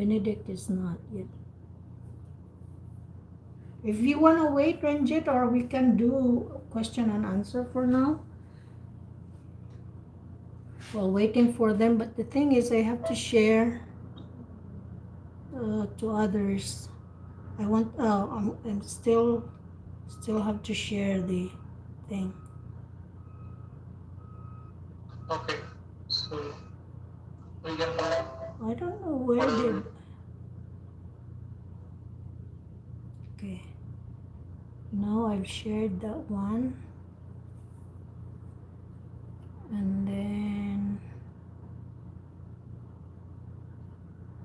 Benedict is not yet. If you want to wait, Renjith, or we can do question and answer for now. While waiting for them, but the thing is I have to share to others. I want, I'm still have to share the thing. Okay, so we can. I don't know where did. Okay. Now I've shared that one. And then.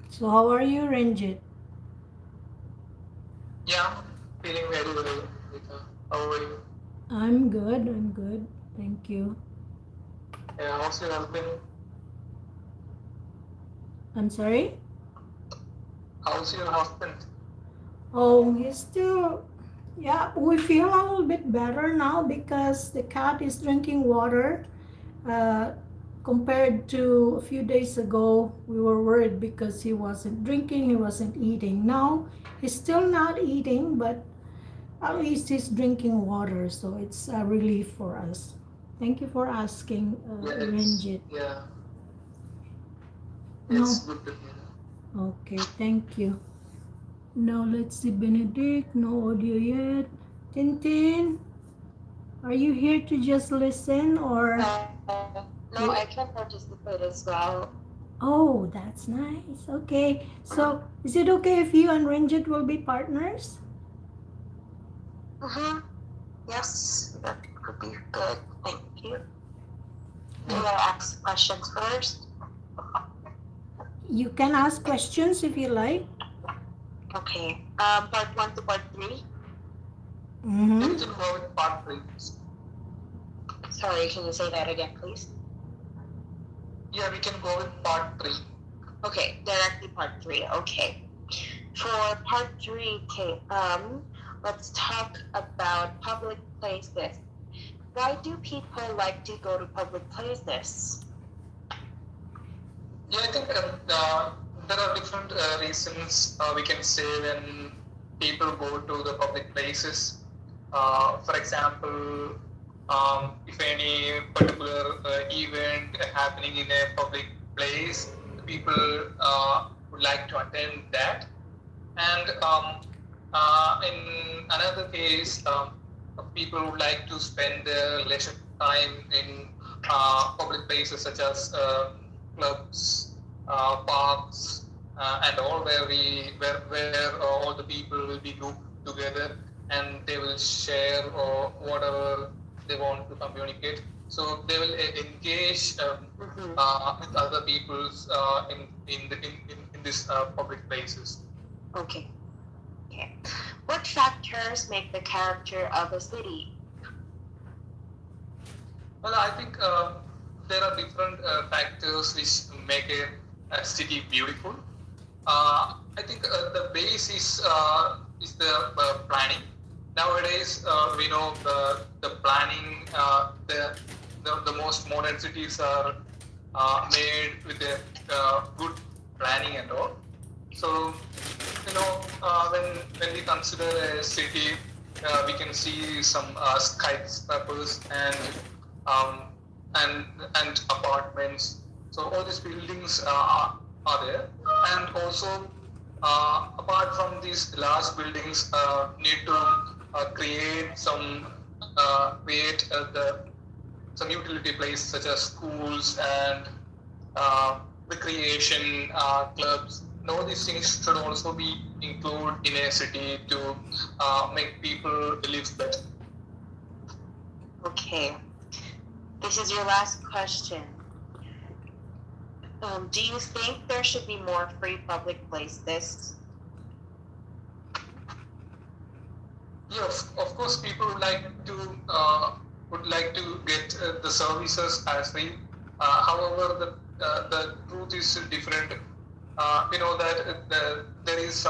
So how are you, Renjith? Yeah, feeling very well, Rita. How are you? I'm good. Thank you. Yeah, how's your husband? I'm sorry? How's your husband? Oh, he's still, yeah, we feel a little bit better now because the cat is drinking water. Uh, Compared to a few days ago, we were worried because he wasn't drinking, he wasn't eating. Now, he's still not eating, but at least he's drinking water, so it's a relief for us. Thank you for asking, Renjit. Yeah, No, it's good to hear. okay, thank you. Now let's see, Benedict, no audio yet. Tintin, are you here to just listen or? No, I can participate as well. Oh, that's nice. Okay, so is it okay if you and Renjit will be partners? Mm-hmm. Yes, that would be good. Thank you. Do I ask questions first? You can ask questions if you like. Okay. Part 1 to part 3. Mm-hmm. You can go with part 3. Sorry, can you say that again, please? Yeah, we can go with part 3. Okay, directly part 3. Okay. For part 3, okay, let's talk about public places. Why do people like to go to public places? Yeah, I think there are different reasons we can say when people go to the public places. For example, if any particular event happening in a public place, people would like to attend that. And in another case, people would like to spend their leisure time in public places such as clubs, parks, and all where all the people will be grouped together and they will share whatever they want to communicate. So they will engage with other people's in these public places. Okay. Okay. What factors make the character of a city? Well, I think there are different factors which make a city beautiful. I think the base is the planning. Nowadays, we know the planning. The most modern cities are made with a good planning and all. So when we consider a city, we can see some skyscrapers um, and apartments. So all these buildings are there, and also apart from these large buildings, need to create some utility places such as schools and recreation clubs. And all these things should also be included in a city to make people live better. Okay. This is your last question. Do you think there should be more free public places? Yes, of course, people would like to get the services as free. However, the truth is different. We know that there is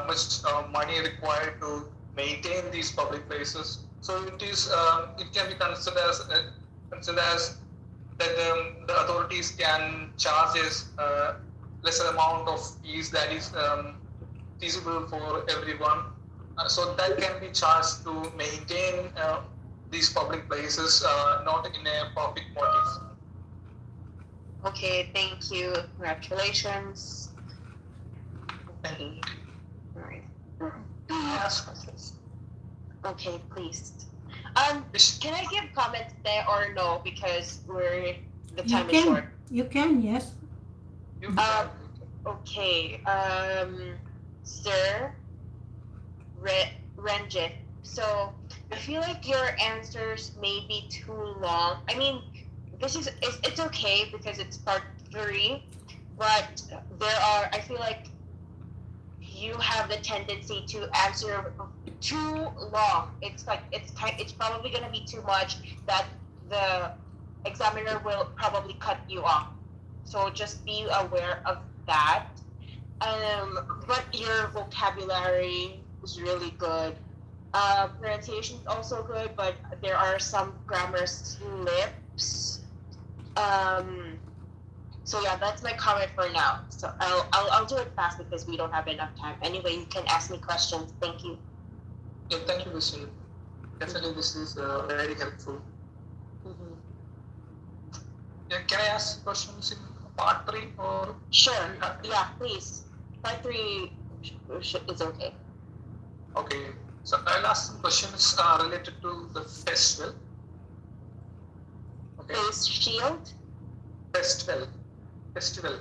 much money required to maintain these public places. So it can be considered as that the authorities can charge us lesser amount of fees that is feasible for everyone. So that can be charged to maintain these public places, not in a profit motive. Okay, thank you. Congratulations. Okay. All right. Yes. Okay, please. Which- Can I give comments there or no? Because the You time is short. can, yes. you Um, can- Okay. Sir Renjith. So I feel like your answers may be too long. I mean, it's okay because it's part 3, but I feel like you have the tendency to answer too long. It's probably gonna be too much that the examiner will probably cut you off. So just be aware of that. But your vocabulary is really good. Pronunciation is also good, but there are some grammar slips. So yeah, that's my comment for now. So I'll do it fast because we don't have enough time. Anyway, you can ask me questions. Thank you. Yeah, thank you, Vishnu. Definitely, this is very helpful. Mm-hmm. Yeah, can I ask questions in part 3 or? Sure. Yeah, please. Part 3 is okay. Okay, so I'll ask some questions related to the festival. Okay. Face shield. Festival. Festival.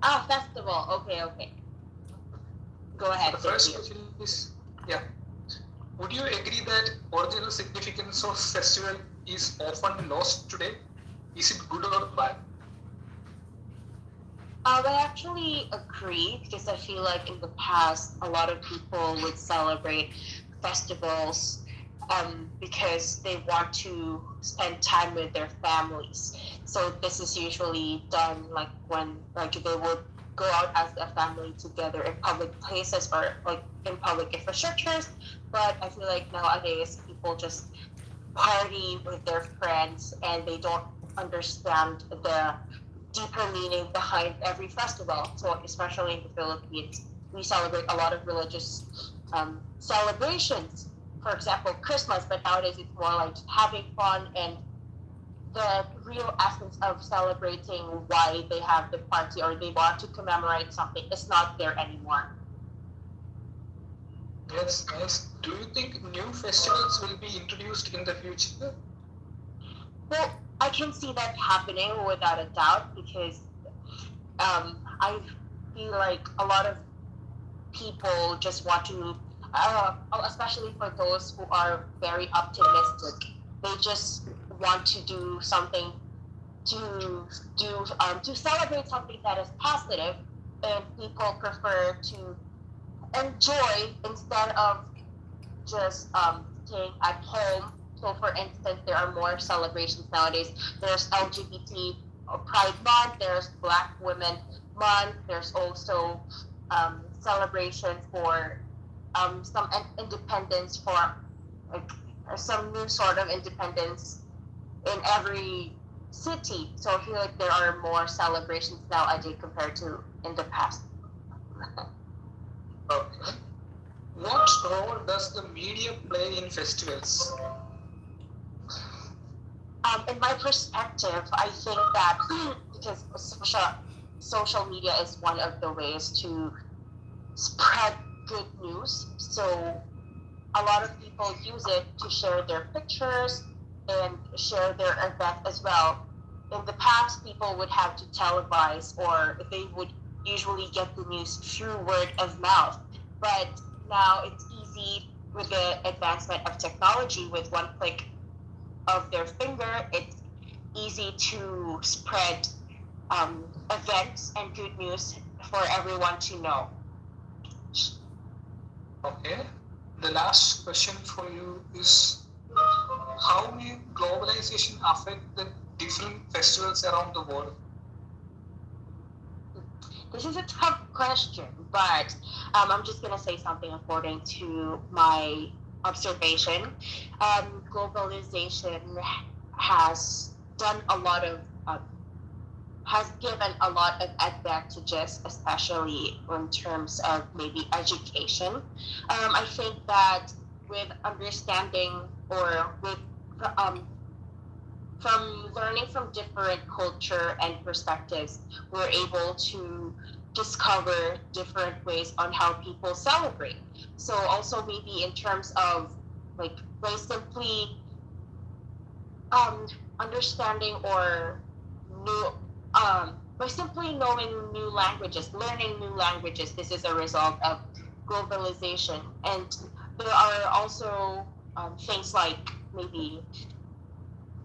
Okay. Go So ahead. the first question is, yeah, would you agree that original significance of festival is often lost today? Is it good or bad? I actually agree because I feel like in the past a lot of people would celebrate festivals because they want to spend time with their families. So this is usually done like when they would go out as a family together in public places or like in public infrastructures. But I feel like nowadays people just party with their friends and they don't understand the deeper meaning behind every festival. So especially in the Philippines, we celebrate a lot of religious celebrations. For example, Christmas, but nowadays it's more like having fun and the real essence of celebrating why they have the party or they want to commemorate something is not there anymore. Yes, nice. Do you think new festivals will be introduced in the future? Well, I can see that happening without a doubt because I feel like a lot of people just want to, especially for those who are very optimistic, they just want to do something to celebrate something that is positive, and people prefer to enjoy instead of just staying at home. So, for instance, there are more celebrations nowadays. There's LGBT Pride Month, there's Black Women Month, there's also celebrations for some independence, for like some new sort of independence in every city. So I feel like there are more celebrations nowadays compared to in the past. Okay. What role does the media play in festivals? In my perspective, I think that because social media is one of the ways to spread good news. So a lot of people use it to share their pictures and share their event as well. In the past, people would have to televise or they would usually get the news through word of mouth. But now it's easy with the advancement of technology. With one click of their finger, it's easy to spread events and good news for everyone to know. Okay. The last question for you is, how will globalization affect the different festivals around the world? This is a tough question, but I'm just going to say something according to my observation. Globalization has done a lot of has given a lot of advantages, especially in terms of maybe education. I think that with understanding or with um, from learning from different culture and perspectives, we're able to discover different ways on how people celebrate. So also maybe in terms of like very simply um, understanding or new by simply knowing new languages, learning new languages. This is a result of globalization, and there are also things like maybe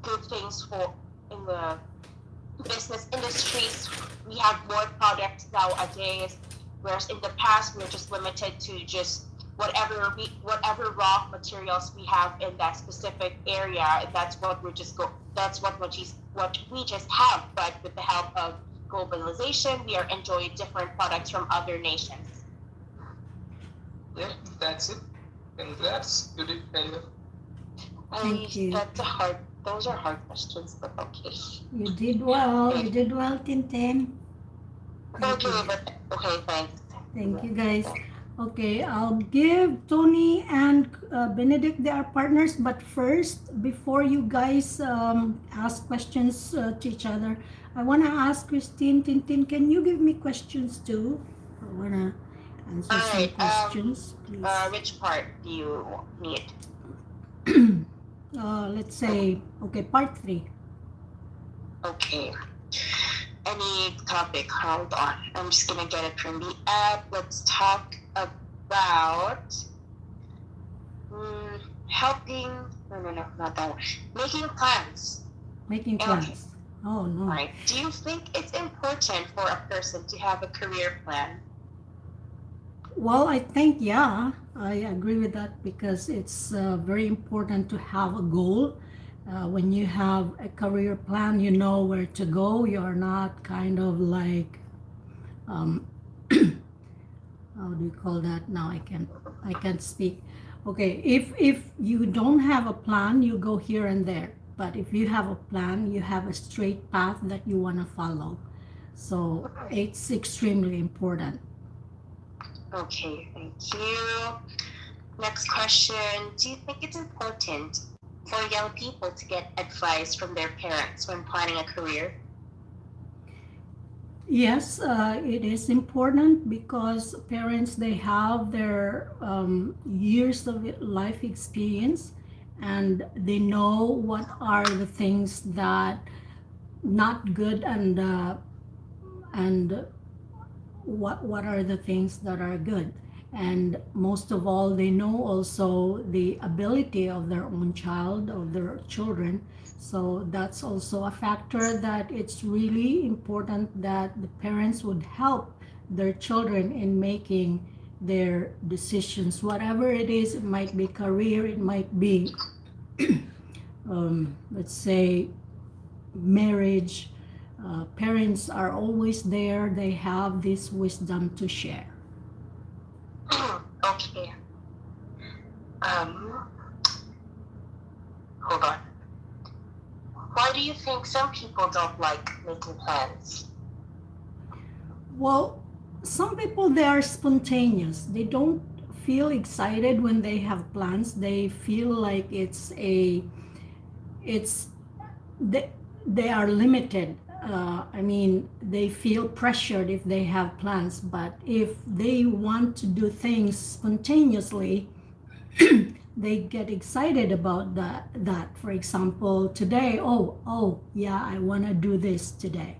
good things for in the business industries. We have more products nowadays, whereas in the past we are just limited to just whatever raw materials we have in that specific area, and that's what we're just go that's what we just have. But with the help of globalization, we are enjoying different products from other nations. Yeah, that's it. Congrats, you did well. Thank you. Those are hard questions, but okay. You did well. You did well, Tintin. Thank you. Okay, thanks. Thank you, guys. Okay, I'll give Tony and Benedict, they are partners, but first, before you guys ask questions to each other, I want to ask Christine, Tintin, can you give me questions too? I want to answer some questions, please. Which part do you need? Let's say, okay, part 3. Okay. Any topic? Hold on. I'm just gonna get it from the app. Let's talk about helping. No, not that one. Making plans. Making plans. Oh no. Right. Do you think it's important for a person to have a career plan? Well, I think, yeah, I agree with that because it's very important to have a goal. When you have a career plan, you know where to go. You're not kind of like, how do you call that? Now I can't speak. Okay, if you don't have a plan, you go here and there. But if you have a plan, you have a straight path that you want to follow. So it's extremely important. Okay, thank you. Next question. Do you think it's important for young people to get advice from their parents when planning a career? Yes, it is important because parents, they have their years of life experience, and they know what are the things that not good, and what are the things that are good. And most of all, they know also the ability of their own child, of their children. So that's also a factor that it's really important that the parents would help their children in making their decisions, whatever it is. It might be career, it might be let's say marriage. Parents are always there. They have this wisdom to share. Okay. Hold on. Why do you think some people don't like making plans? Well, some people, they are spontaneous. They don't feel excited when they have plans. They feel like they are limited. I mean, they feel pressured if they have plans, but if they want to do things spontaneously, they get excited about that. For example, today, oh yeah, I want to do this today,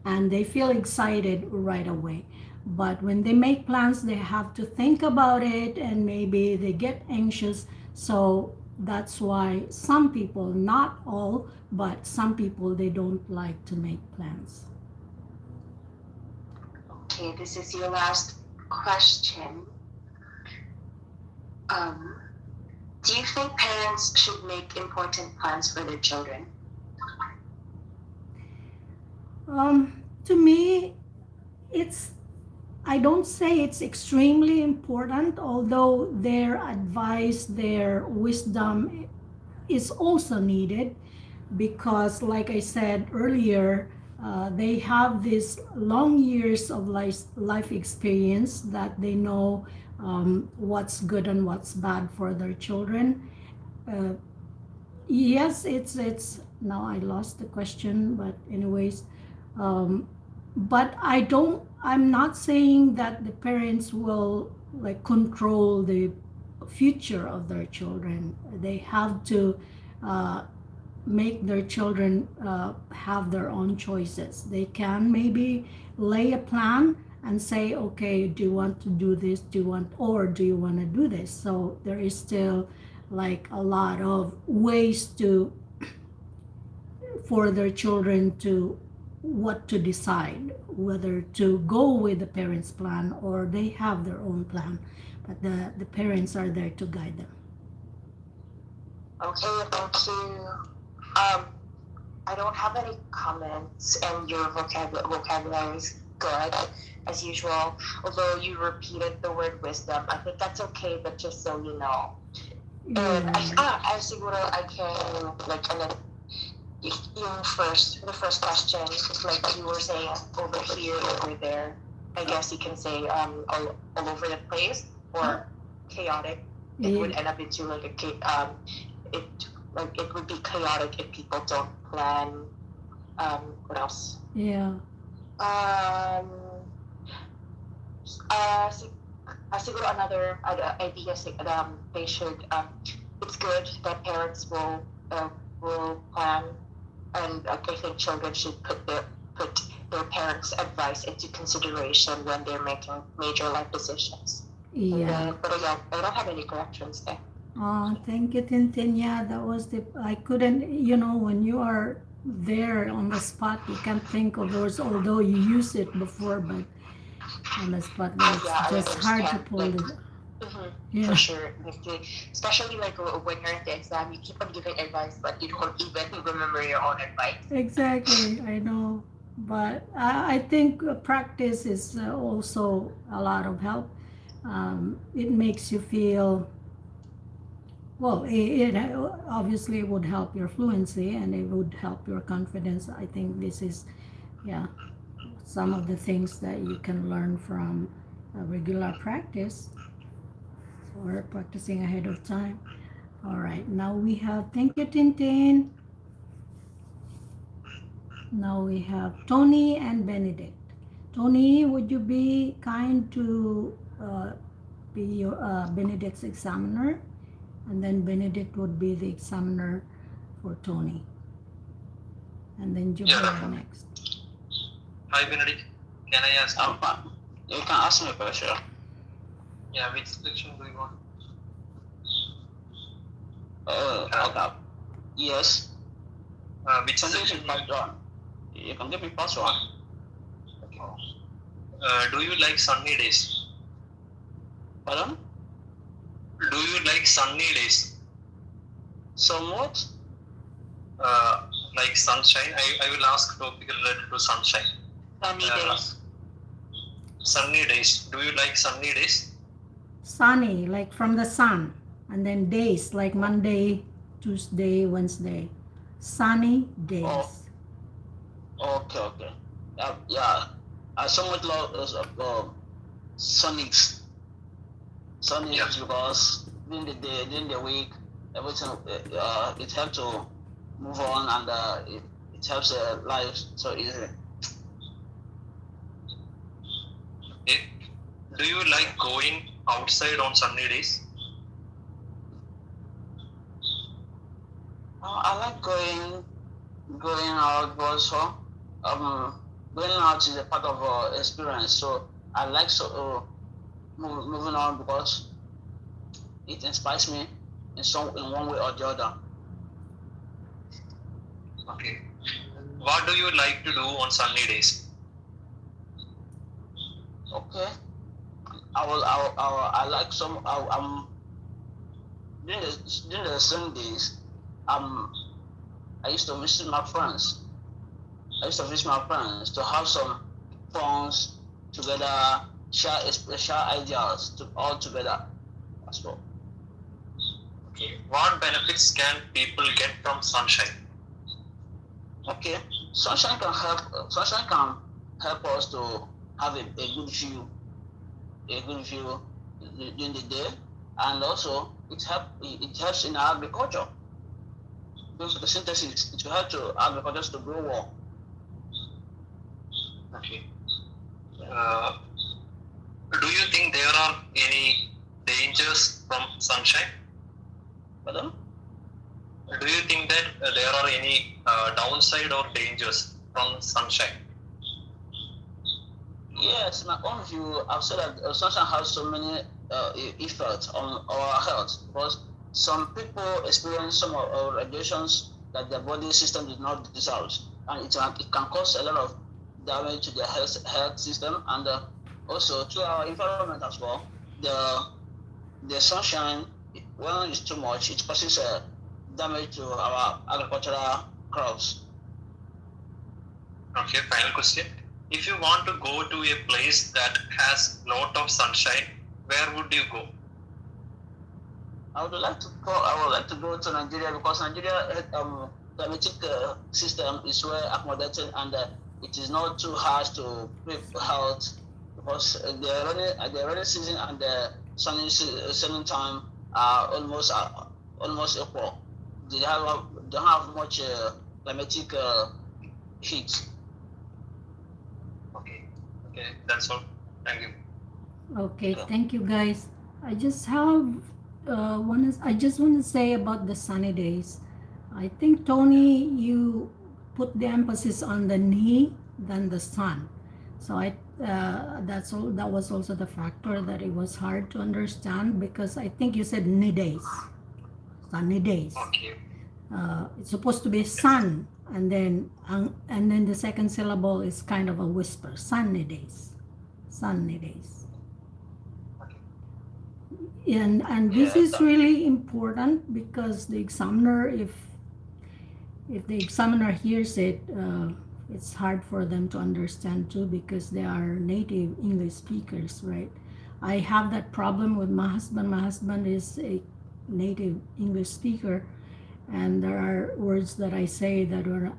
and they feel excited right away. But when they make plans, they have to think about it, and maybe they get anxious. So that's why some people, not all, but some people, they don't like to make plans. Okay, this is your last question. Do you think parents should make important plans for their children? To me, I don't say it's extremely important, although their advice, their wisdom is also needed, because like I said earlier, they have this long years of life experience that they know what's good and what's bad for their children. Uh, yes, it's now I lost the question, but anyways, um, but I'm not saying that the parents will like control the future of their children. They have to uh, make their children have their own choices. They can maybe lay a plan and say, okay, do you want to do this? Do you want, or do you want to do this? So there is still like a lot of ways to for their children to what to decide, whether to go with the parents' plan or they have their own plan. But the parents are there to guide them. Okay, thank you. Um, I don't have any comments, and your vocabulary is good as usual. Although you repeated the word wisdom, I think that's okay. But just so you know, and Yeah. I siguro I can like and then the first question, like you were saying over here, over there. I guess you can say all over the place or chaotic. It would Yeah. end up into like it like it would be chaotic if people don't plan. What else? Yeah. Um, uh, si- siguro another idea they should it's good that parents will plan, and I think children should put their parents' advice into consideration when they're making major life decisions. And Yeah. then, but again, I don't have any corrections there. Oh, thank you, Tintin. Yeah, that was the, I couldn't, when you are there on the spot, you can't think of words, although you used it before, but on the spot, there, it's Yeah, I just hard to understand. pull Like, it. for Yeah, sure. Especially like when you're at the exam, you keep on giving advice, but you don't even remember your own advice. exactly. I know. But I think practice is also a lot of help. It makes you feel, well, it obviously would help your fluency and it would help your confidence. I think this is, yeah, some of the things that you can learn from regular practice or practicing ahead of time. All right, now we have, thank you, Tintin. Now we have Tony and Benedict. Tony, would you be kind to be your Benedict's examiner? And then Benedict would be the examiner for Tony. And then Yeah. Jubaer next. Hi, Benedict. Can I ask you? You can ask me a question. Yeah, which section do you want? Okay. Yes. Which You can give section? me part one. You can give me part one. Okay. Do you like sunny days? Pardon? Do you like sunny days? Somewhat? Like sunshine? I will ask topic related to sunshine. Sunny days. Sunny days. Do you like sunny days? Sunny, like from the sun. And then days, like Monday, Tuesday, Wednesday. Sunny days. Okay. Yeah. I somewhat love Sonics. Sonics Yeah. because during the day, during the week, everything it helps to move on and it helps life so easy. Okay. Do you like going outside on sunny days? I like going out also. Going out is a part of experience, so I like moving on because it inspires me in one way or the other. Okay. What do you like to do on sunny days? Okay, I like during the Sundays. I used to visit my friends. To have some fun together, share ideas all together as well. Okay. What benefits can people get from sunshine? Okay, sunshine can help. Sunshine can help us to have a good view, during the day, and also it helps in agriculture. Doing photosynthesis, it will help to agriculture to grow well. Okay. Do you think there are any dangers from sunshine? Pardon? Do you think that there are any downside or dangers from sunshine? Yes, in my own view, I've said that sunshine has so many effects on our health, because some people experience some radiations that their body system did not deserve, and it can cause a lot of damage to their health system, and also to our environment as well. The sunshine, when it's too much, it causes damage to our agricultural crops. Okay, final question. If you want to go to a place that has lot of sunshine, where would you go? I would like to go to Nigeria, because Nigeria climatic system is well accommodated, and it is not too harsh to people health, because the rainy season and the sunny time are almost equal. They don't have much climatic heat. Okay, that's all. Thank you. Okay, thank you guys. I just have I just want to say about the sunny days. I think Tony, you put the emphasis on the knee than the sun. So that was also the factor that it was hard to understand, because I think you said sunny days. Okay. It's supposed to be sun, and then the second syllable is kind of a whisper. Sunny days. And this is really important, because the examiner, if the examiner hears it, it's hard for them to understand too, because they are native English speakers, right? I have that problem with my husband. My husband is a native English speaker, and there are words that I say that are,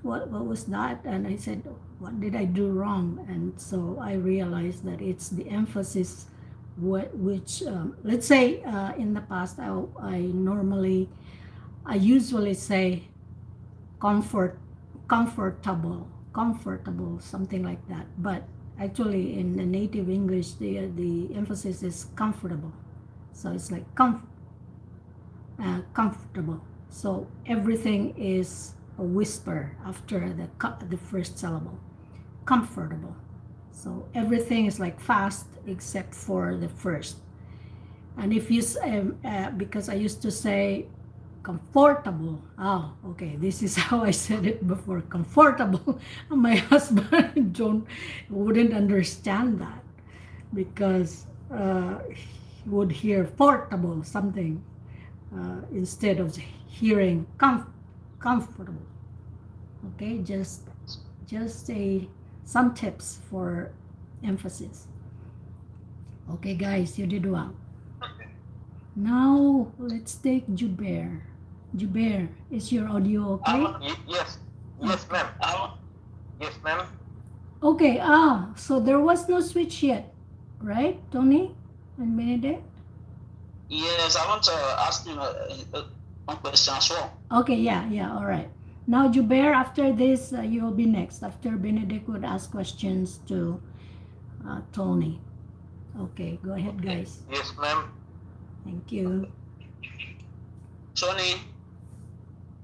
what was that? And I said, what did I do wrong? And so I realized that it's the emphasis, which let's say in the past I usually say comfortable, something like that. But actually in the native English, the emphasis is comfortable. So it's like comfortable. So everything is a whisper after the first syllable. Comfortable. So everything is like fast except for the first. And if you because I used to say comfortable. Oh, okay. This is how I said it before. Comfortable. My husband wouldn't understand that, because he would hear portable something instead of hearing comfortable. Okay, just some tips for emphasis. Okay, guys, you did well. Okay. Now let's take Jubaer. Jubaer, is your audio okay? Yes, ma'am. Yes, ma'am. Okay. So there was no switch yet, right, Tony and Benedict? Yes, I want to ask you one question as well. Okay, yeah, all right. Now, Jubaer, after this, you will be next. After Benedict would ask questions to Tony. Okay, go ahead, guys. Yes, ma'am. Thank you. Tony,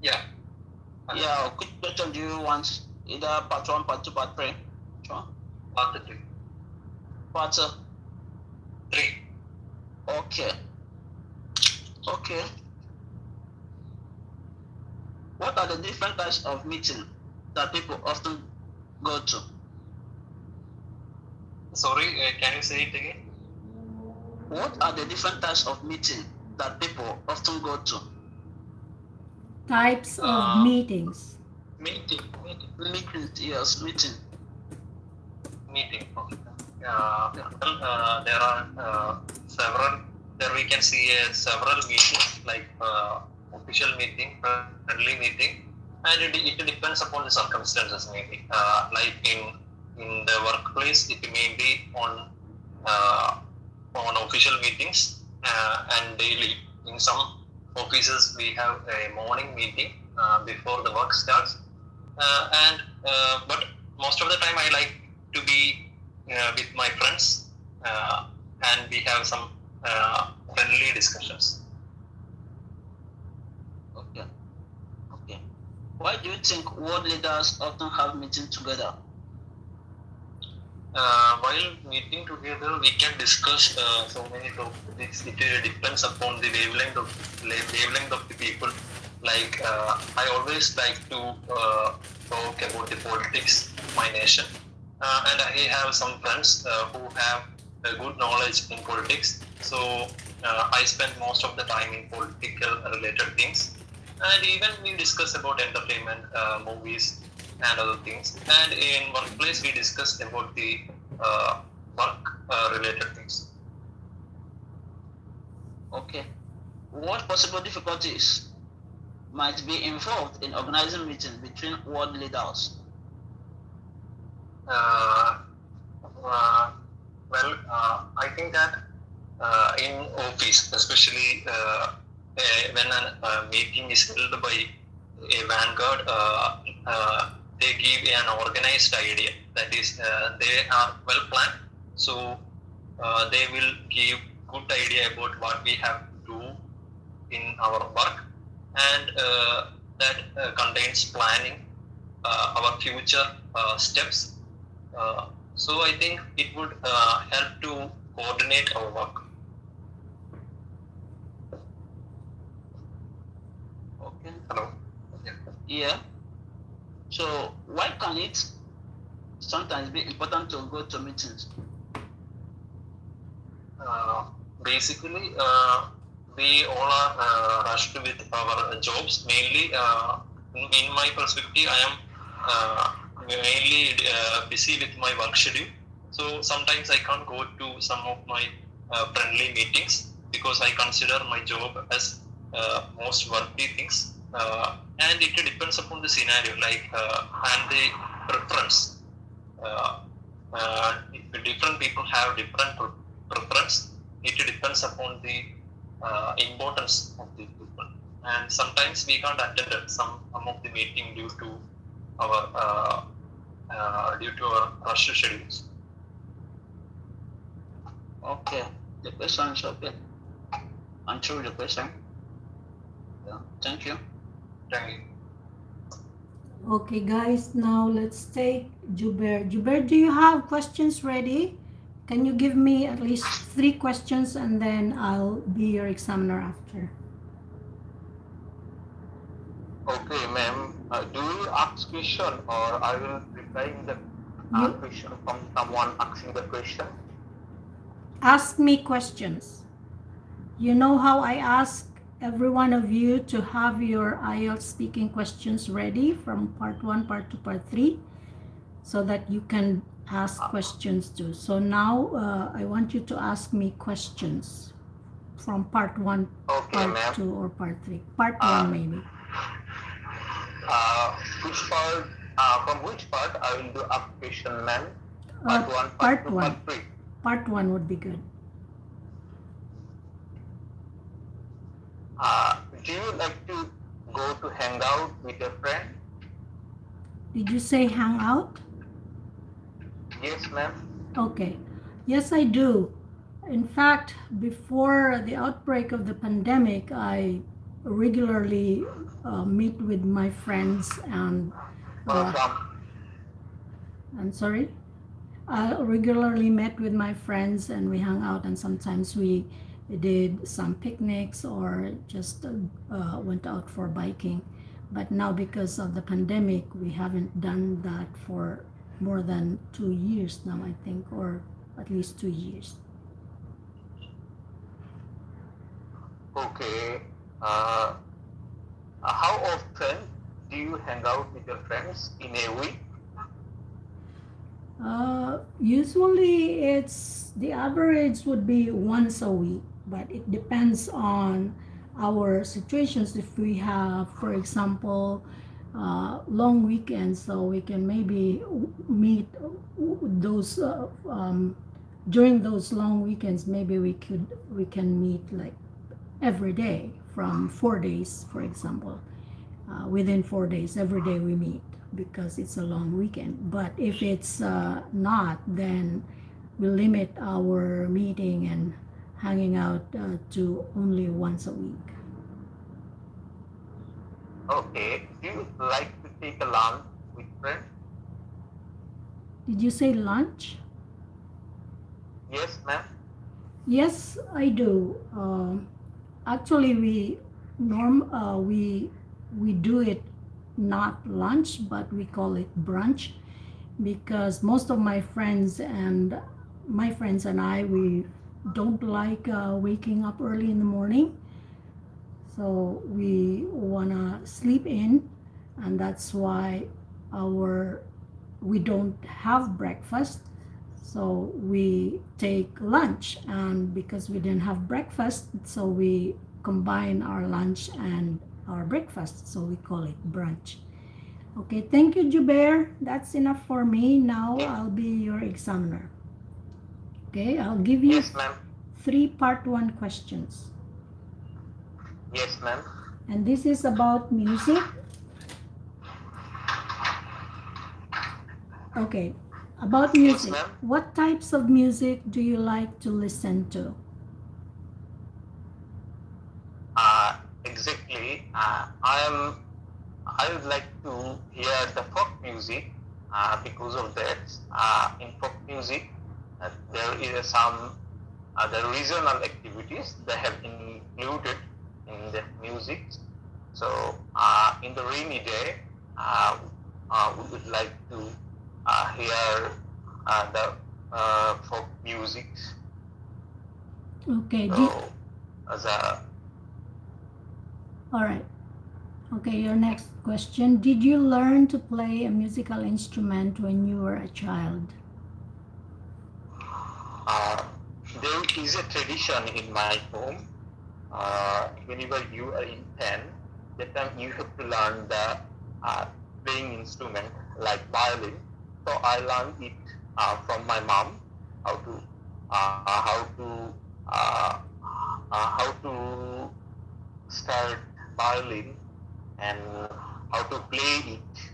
Yeah. yeah, which question do you want? Either part 1, part 2, part 3? Sure. Part 3. Part 3. Okay. What are the different types of meeting that people often go to? Sorry, can you say it again? What are the different types of meeting that people often go to? Types of meetings. Meeting. Meeting, yes, meeting. Okay. Well, there are several. There we can see several meetings, like official meeting, friendly meeting, and it depends upon the circumstances maybe. Like in the workplace, it may be uh, on official meetings and daily. In some offices, we have a morning meeting before the work starts, but most of the time I like to be with my friends, and we have some friendly discussions. Okay. Okay. Why do you think world leaders often have meetings together? While meeting together, we can discuss so many topics. It depends upon the wavelength of the people. Like I always like to talk about the politics of my nation, and I have some friends who have good knowledge in politics. So I spend most of the time in political related things, and even we discuss about entertainment, movies, and other things. And in workplace, we discussed about the work related things. Okay. What possible difficulties might be involved in organizing meetings between world leaders? Uh, I think that in office, especially when a meeting is held by a vanguard, they give an organized idea. That is, they are well planned. So they will give good idea about what we have to do in our work, and that contains planning our future steps. So I think it would help to coordinate our work. Okay. Hello. Yeah. Yeah. So why can it sometimes be important to go to meetings? Basically, we all are rushed with our jobs. Mainly, in my perspective, I am mainly busy with my work schedule. So sometimes I can't go to some of my friendly meetings because I consider my job as most worthy things. And it depends upon the scenario, like and the preference. Uh, Different people have different preference. It depends upon the importance of the people, and sometimes we can't attend some of the meeting our due to our rush schedules. Okay. The question is okay. Answer the question. Yeah. Thank you. Thank you. Okay, guys, now let's take Jubaer. Jubaer, do you have questions ready? Can you give me at least 3 questions and then I'll be your examiner after? Okay, ma'am. Do you ask question or I will replying the question from someone asking the question? Ask me questions. You know how I ask every one of you to have your IELTS speaking questions ready from part 1, part 2, part 3, so that you can ask questions too. So now I want you to ask me questions from part 1, Okay, part 2, or part 3. Part 1 maybe. Which part? From which part I will do application, ma'am? Part 1, Part part 2, 1. part 3. Part 1 would be good. Do you like to go to hang out with your friend? Did you say hang out? Yes, ma'am. Okay. Yes, I do. In fact, before the outbreak of the pandemic, I regularly meet with my friends and I'm sorry. I regularly met with my friends and we hung out, and sometimes we did some picnics or just went out for biking. But now because of the pandemic, we haven't done that for more than 2 years now, I think, or at least 2 years. Okay. How often do you hang out with your friends in a week? Usually it's the average would be once a week, but it depends on our situations. If we have, for example, long weekends, so we can maybe meet those during those long weekends. Maybe we can meet like every day from 4 days, for example. Within 4 days, every day we meet because it's a long weekend. But if it's not, then we limit our meeting and hanging out to only once a week. Okay. Do you like to take a lunch with friends? Did you say lunch? Yes, ma'am. Yes, I do. Actually, we do it not lunch, but we call it brunch, because most of my friends and I, we don't like waking up early in the morning, so we wanna sleep in, and that's why we don't have breakfast. So we take lunch, and because we didn't have breakfast, so we combine our lunch and our breakfast, so we call it brunch. Okay, thank you, Jubaer. That's enough for me. Now Yes. I'll be your examiner. Okay, I'll give you Yes, ma'am. 3 part 1 questions. Yes, ma'am. And this is about music. Okay, about music. ma'am. What types of music do you like to listen to? Exactly. I would like to hear the folk music because of that. In folk music, there is some other regional activities that have been included in the music. So in the rainy day, we would like to hear the folk music. Okay, So as a all right. Okay, your next question. Did you learn to play a musical instrument when you were a child? there is a tradition in my home. Whenever you are in 10, that time you have to learn the playing instrument like violin. So I learned it from my mom how to start violin and how to play it.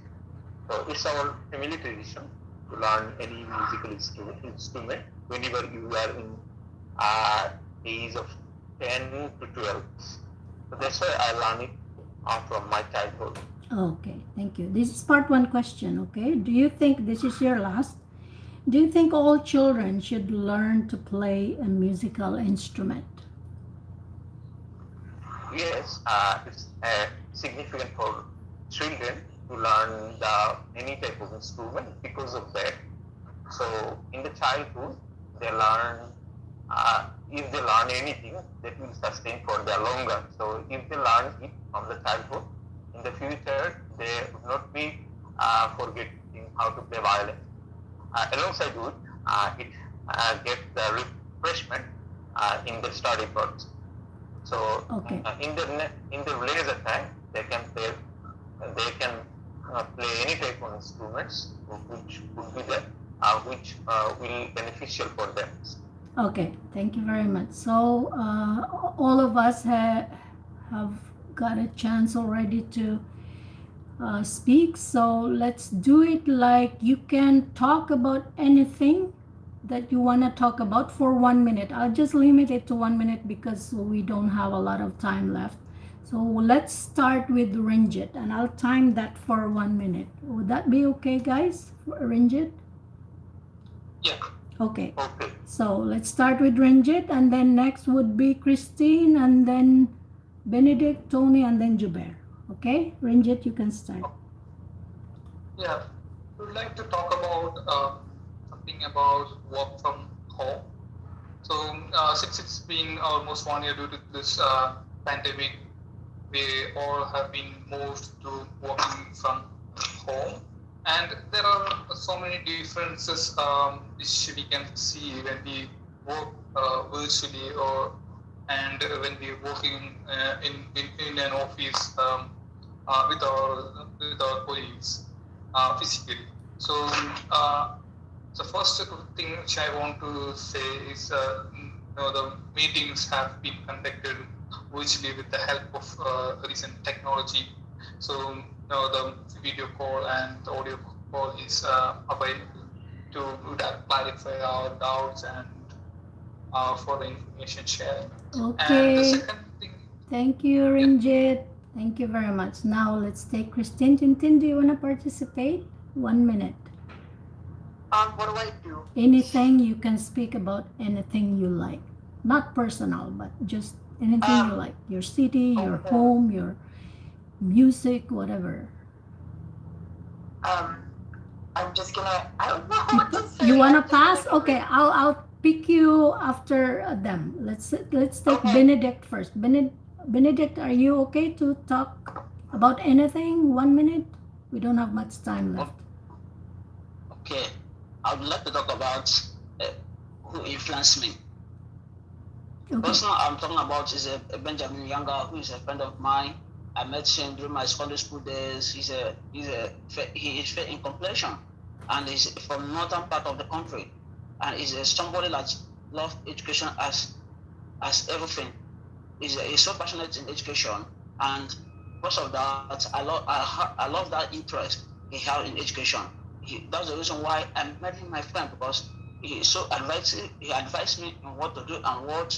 So it's our family tradition to learn any musical instrument whenever you are in age of 10 to 12. So that's why I learned it from my childhood. Okay, thank you. This is part 1 question, okay? Do you think, this is your last, do you think all children should learn to play a musical instrument? Yes, it's significant for children to learn any type of instrument because of that. So in the childhood, they learn, if they learn anything, that will sustain for their longer. So if they learn it from the childhood, in the future, they would not be forgetting how to play violin. Alongside with it gets the refreshment in the study process. So Okay. in the leisure time, they can play any type of instruments which would be there, which will beneficial for them. Okay, thank you very much. So all of us have got a chance already to speak. So let's do it like you can talk about anything that you want to talk about for 1 minute. I'll just limit it to 1 minute because we don't have a lot of time left. So let's start with Renjith, and I'll time that for 1 minute. Would that be okay, guys? Renjith? Yeah. Okay. Okay. So let's start with Renjith, and then next would be Christine, and then Benedict, Tony, and then Jubaer. Okay, Renjith, you can start. Yeah. We would like to talk about something about work from home. So since it's been almost 1 year due to this pandemic, we all have been moved to working from home, and there are so many differences which we can see when we work virtually and when we're working in an office. with our colleagues physically. So the first thing which I want to say is the meetings have been conducted virtually with the help of recent technology. So the video call and the audio call is available to clarify our doubts and for the information sharing. And the Okay. second thing, Thank you, Renjith. Thank you very much. Now let's take Christine. Tintin, do you want to participate? 1 minute. What do I do? Anything you can speak about, anything you like. Not personal, but just anything you like. Your city, your Okay. home, your music, whatever. I'm just gonna. I don't know what to say. You wanna I'm just gonna pass? go Okay, with- I'll pick you after them. Let's take Okay. Benedict first. Benedict, are you okay to talk about anything? 1 minute. We don't have much time left. Okay, I would like to talk about who influenced me. The Okay. person I'm talking about is a Benjamin Younger, who is a friend of mine. I met him during my secondary school days. He is fair in complexion, and he's from northern part of the country, and he's somebody that loves education as everything. He's so passionate in education, and because of that, I love that interest he had in education. That's the reason why I made him my friend, because he advised me on what to do and what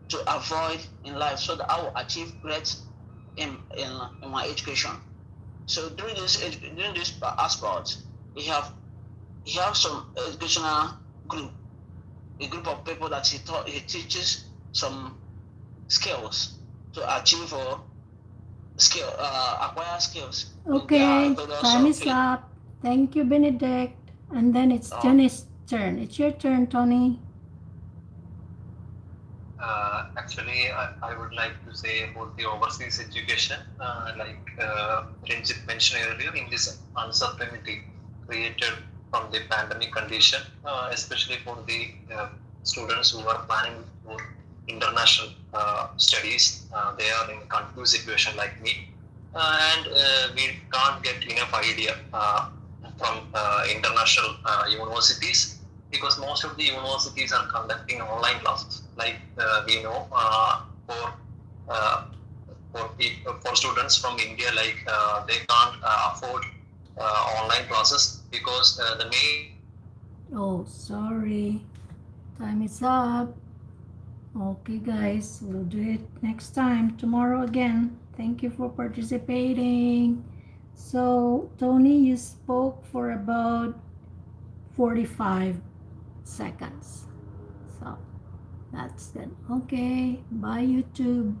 to avoid in life, so that I will achieve great in my education. So during this aspect, he have some educational group, a group of people that he teaches some skills to achieve or acquire skills. Okay, time is up. Thank you, Benedict. And then it's Jenny's turn. It's your turn, Tony. Actually, I would like to say about the overseas education. Like Renjith mentioned earlier, in this uncertainty created from the pandemic condition, especially for the students who are planning for international studies, they are in a confused situation like me, and we can't get enough idea from international universities, because most of the universities are conducting online classes. Like we know, uh, for students from India, like they can't afford online classes, because the main. Oh, sorry. Time is up. Okay, guys, we'll do it next time, tomorrow again. Thank you for participating. So, Tony, you spoke for about 45 seconds. So, that's it. Okay, bye, YouTube.